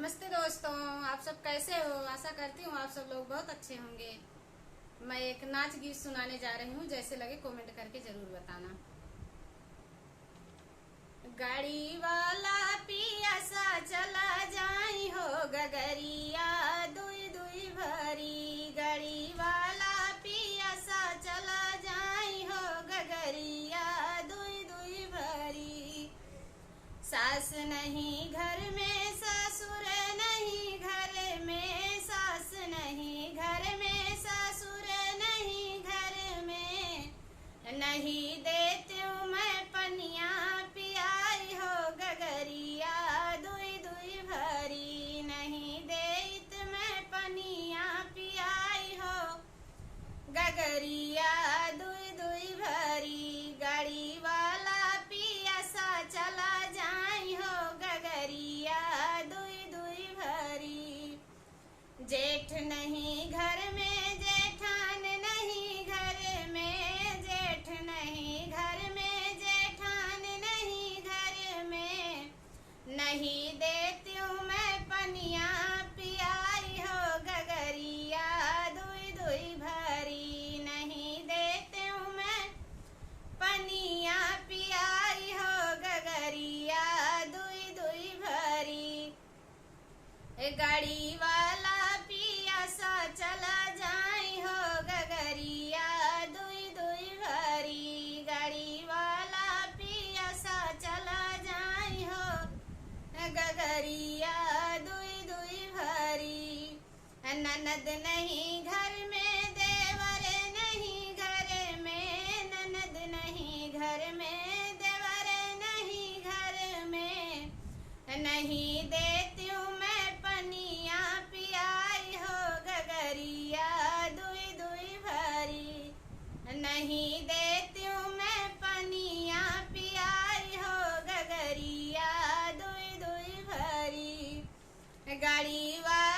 नमस्ते दोस्तों, आप सब कैसे हो। आशा करती हूँ आप सब लोग बहुत अच्छे होंगे। मैं एक नाच गीत सुनाने जा रही हूँ, जैसे लगे कमेंट करके जरूर बताना। गाड़ी वाला पिया सा चला जाई हो गगरिया दुई दुई भरी। गाड़ी वाला पिया सा चला जाई हो गगरिया दुई दुई भरी। सास नहीं घर में, ससुर नहीं घर में, सास नहीं घर में, ससुर नहीं घर में। नहीं देती हूँ मैं पनिया पियाई हो गगरिया दुई दुई भरी। नहीं देत मैं पनिया पियाई हो गगरिया दुई दुई भरी। गाड़ी वाला पिया सा चला जाई हो गगरिया दुई दुई भरी। जेठ नहीं घर में, जेठान नहीं घर में, जेठ नहीं घर में, जेठान नहीं घर में। नहीं देती हूँ मैं पनिया पियाई हो गगरिया दुई दुई भरी। नहीं देती हूँ मैं पनिया पियाई हो गगरिया दुई दुई भरी। गाड़ी वाला पिया सा चला जाई हो गगरिया दुई दुई भरी। गाड़ी वाला पिया सा चला जाई हो गगरिया दुई दुई भरी। ननद नहीं घर में, देवर नहीं घर में, ननद नहीं घर में, देवर नहीं घर में। नहीं देती हूँ मैं पनिया पियाई हो गगरिया दुई दुई भरी। नहीं देती हूँ मैं पनिया पियाई हो गगरिया दुई दुई भरी। गाड़ी वाला